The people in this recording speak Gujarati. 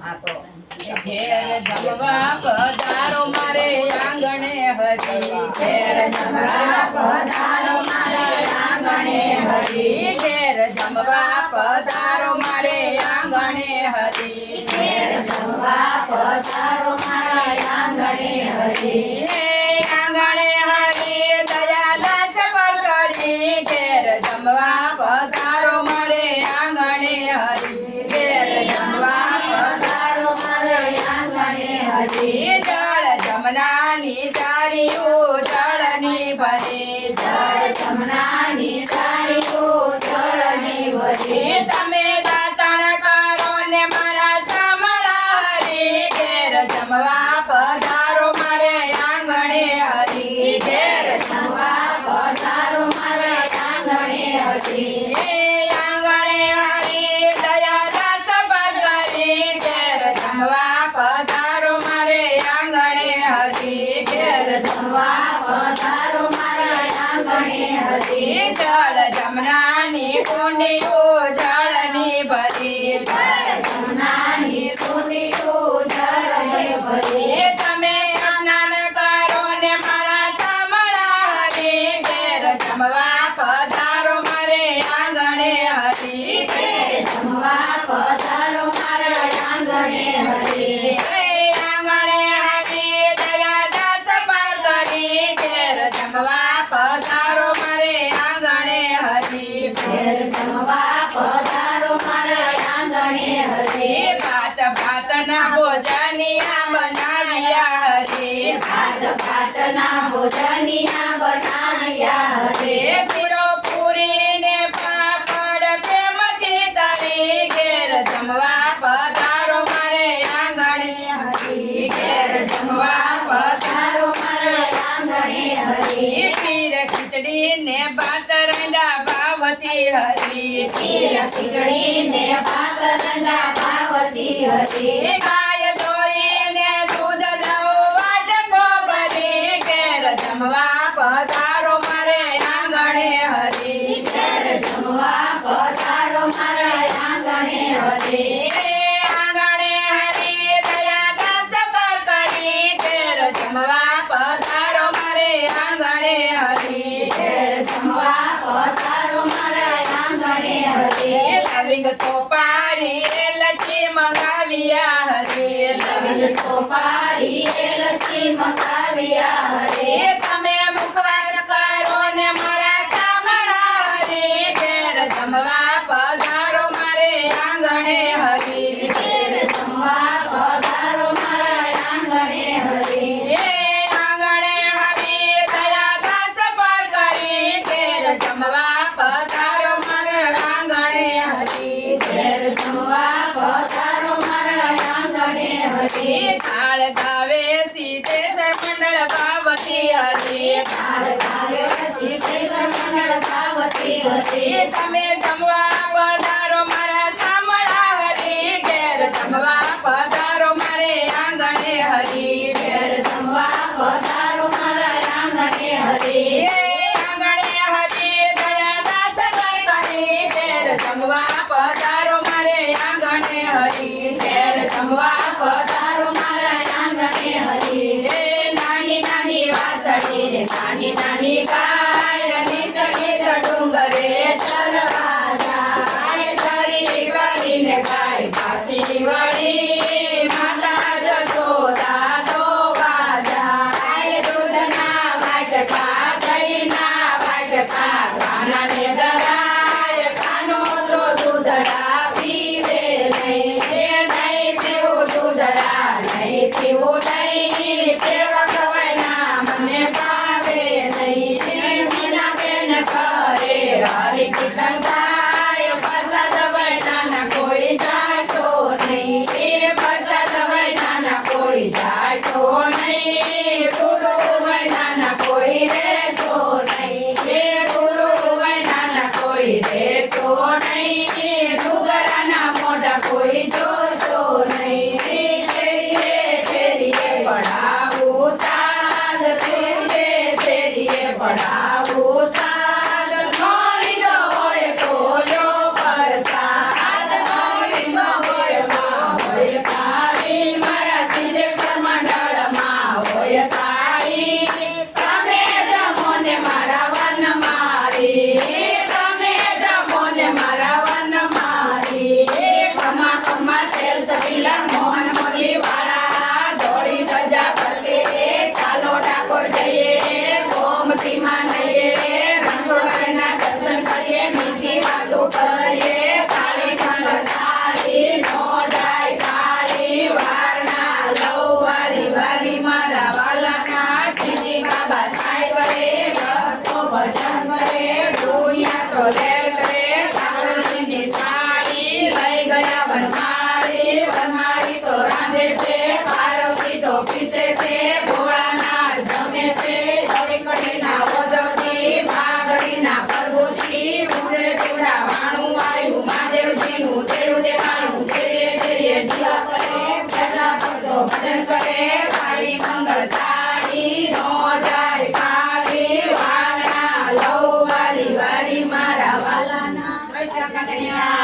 ઘેર જમવા પધારો મારે આંગણે હરી ઘેર જમવા પધારો મારે આંગણે હરી ઘેર જમવા પધારો મારે આંગણે હરી ઘેર જમવા પધારો મારે આંગણે હરી હે આંગણે હરી દયા દાસ પર કરી ઘેર જમવા પધારો મારે આંગણે હરી ઘેર જમવા પધારો મારે આંગણે હરી જળ જમનાની ચારીઓ જળની ભરી જળ જમનાની ચારીઓ જળની ભરી તમે દાતણ કરો ને મારા સામળા હરી ઘેર જમવા પધારો મારે આંગણે હરી ઘેર જમવા પધારો મારે આંગણે હરી આંગણે હરી દયા દાસ ભગરી ઘેર જમવા પધારો મારે આંગણે હરી ઘેર જમવા પધારો મારે આંગણે હરી જળ જમનાની કુંડીઓ જળની ભરી જળ જમનાની કુંડીઓ જળની ભરી તમે સ્નાન કરો ને મારા સામળા હરી ઘેર જમવા પધારો મારે આંગણે હરી ઘેર જમવા પધારો મારે આંગણે હરી આંગણે હરી દયા દાસ પર કરી ઘેર જમવા પધારો મારે આંગણે હરી ઘેર જમવા પધારો મારે આંગણે હરી ભાત ભાતના ભોજનિયા બનાવ્યા હરી ભાત ભાતના ભોજનિયા બનાવ્યા હરી શીરો પૂરી ને પાપડ પ્રેમથી તળી ઘેર જમવા પધારો મારે આંગણે હરી ઘેર જમવા પધારો મારે આંગણે હરી ખીર ખીચડી ને ભાત રંડા ભાવથી હરી ખીર ખીચડી ને ભાત રંડા ભાવથી હરી ગાય દોઈને દૂધ દઉં વાટકો ભરી ઘેર જમવા પધારો મારે આંગણે હરી ઘેર જમવા પધારો મારે આંગણે હરી આંગણે હરી દયા દાસ પર કરી ઘેર જમવા પધારો મારે આંગણે હરી ઘેર જમવા પધારો મારે આંગણે હરી લવિંગ સોપારી લચ્છી મંગાવ્યા હરી લવિંગ સોપારી લચ્છી મંગાવ્યા હરી તમે મુખવાસ કરો ને મારા સામળા હરી ઘેર જમવા પધારો મારે આંગણે હરી ઘેર જમવા પધારો મારા આંગણે હરી આંગણે હરી દયા દાસ પર કરી ઘેર જમવા પધારો મારે આંગણે હરી ઘેર જમવા પધારો મારે આંગણે હરી થાળ ગાવે સીતેશ્વર મંડળ ભાવતી હરી થાળ ગાવે સીતેશ્વર મંડળ ભાવતી હરી તમે જમવા પધારો મારા સામળા હરી ઘેર જમવા પધારો મારે આંગણે હરી ઘેર જમવા પધારો મારા આંગણે હરી આંગણે હરી દયા દાસ કરી ઘેર જમવા પધારો મારે આંગણે હરી ઘેર જમવા પધારો મારા આંગણે હરી નાની નાની વાસળી નાની નાની ગાય નીત નીત ડુંગરે ચરવા જાય ભક્તો ભજન કરે વાળી મંગલ થાળી નો જાય ખાલી વાળા લઉ વારી વારી મારા વાલાના કૃષ્ણ કનૈયા